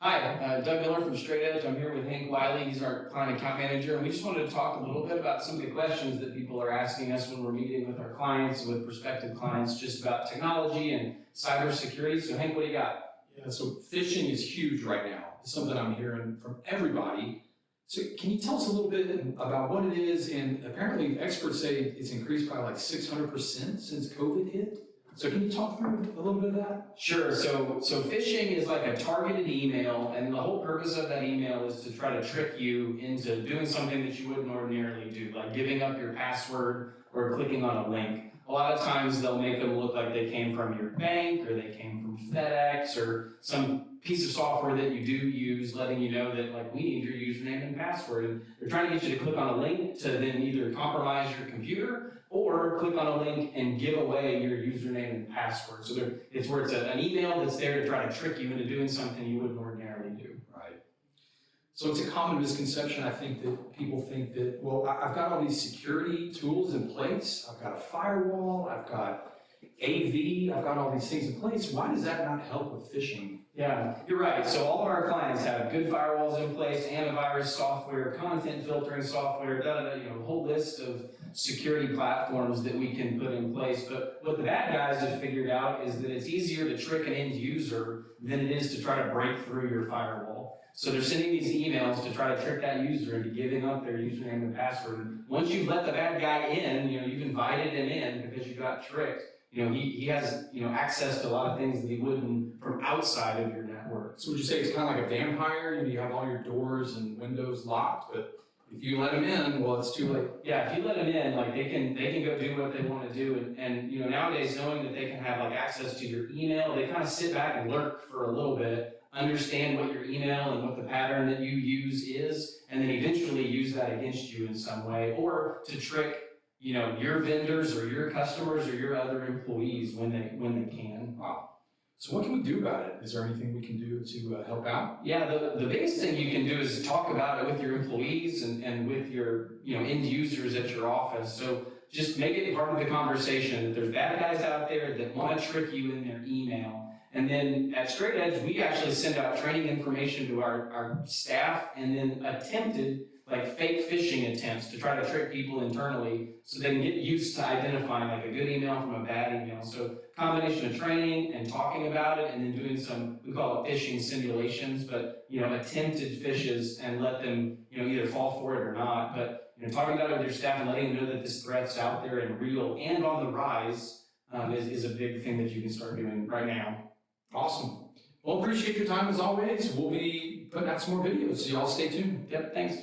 Hi, Doug Miller from Straight Edge. I'm here with Hank Wiley. He's our client account manager, and we just wanted to talk a little bit about some of the questions that people are asking us when we're meeting with our clients, with prospective clients, just about technology and cybersecurity. So, Hank, what do you got? Yeah, so phishing is huge right now. It's something I'm hearing from everybody. So can you tell us a little bit about what it is? And apparently experts say it's increased by like 600% since COVID hit. So can you talk through a little bit of that? Sure. So phishing is like a targeted email, and the whole purpose of that email is to try to trick you into doing something that you wouldn't ordinarily do, like giving up your password or clicking on a link. A lot of times they'll make them look like they came from your bank or they came from FedEx or some piece of software that you do use, letting you know that like we need your username and password. And they're trying to get you to click on a link to then either compromise your computer or click on a link and give away your username and password. So it's where it's an email that's there to try to trick you into doing something you wouldn't ordinarily do. Right. So it's a common misconception, I think, that people think that, well, I've got all these security tools in place. I've got a firewall, I've got AV, I've got all these things in place. Why does that not help with phishing? Yeah, you're right. So all of our clients have good firewalls in place, antivirus software, content filtering software, a whole list of security platforms that we can put in place. But what the bad guys have figured out is that it's easier to trick an end user than it is to try to break through your firewall. So they're sending these emails to try to trick that user into giving up their username and password. Once you've let the bad guy in, you've invited him in because you got tricked. He has, access to a lot of things that he wouldn't from outside of your network. So would you say it's kind of like a vampire? You have all your doors and windows locked, but if you let them in, well, it's too late. Yeah, if you let them in, like they can go do what they want to do, and nowadays knowing that they can have like access to your email, they kind of sit back and lurk for a little bit, understand what your email and what the pattern that you use is, and then eventually use that against you in some way, or to trick your vendors or your customers or your other employees when they can. Wow. So what can we do about it? Is there anything we can do to help out? Yeah, the biggest thing you can do is talk about it with your employees and with your end users at your office. So just make it part of the conversation that there's bad guys out there that want to trick you in their email. And then at Straight Edge, we actually send out training information to our staff and then attempted like fake phishing attempts to try to trick people internally so they can get used to identifying like a good email from a bad email. So combination of training and talking about it and then doing some, we call it phishing simulations, but attempted phishes and let them either fall for it or not. But talking about it with your staff and letting them know that this threat's out there and real and on the rise is a big thing that you can start doing right now. Awesome. Well, appreciate your time as always. We'll be putting out some more videos, so y'all stay tuned. Yep, thanks.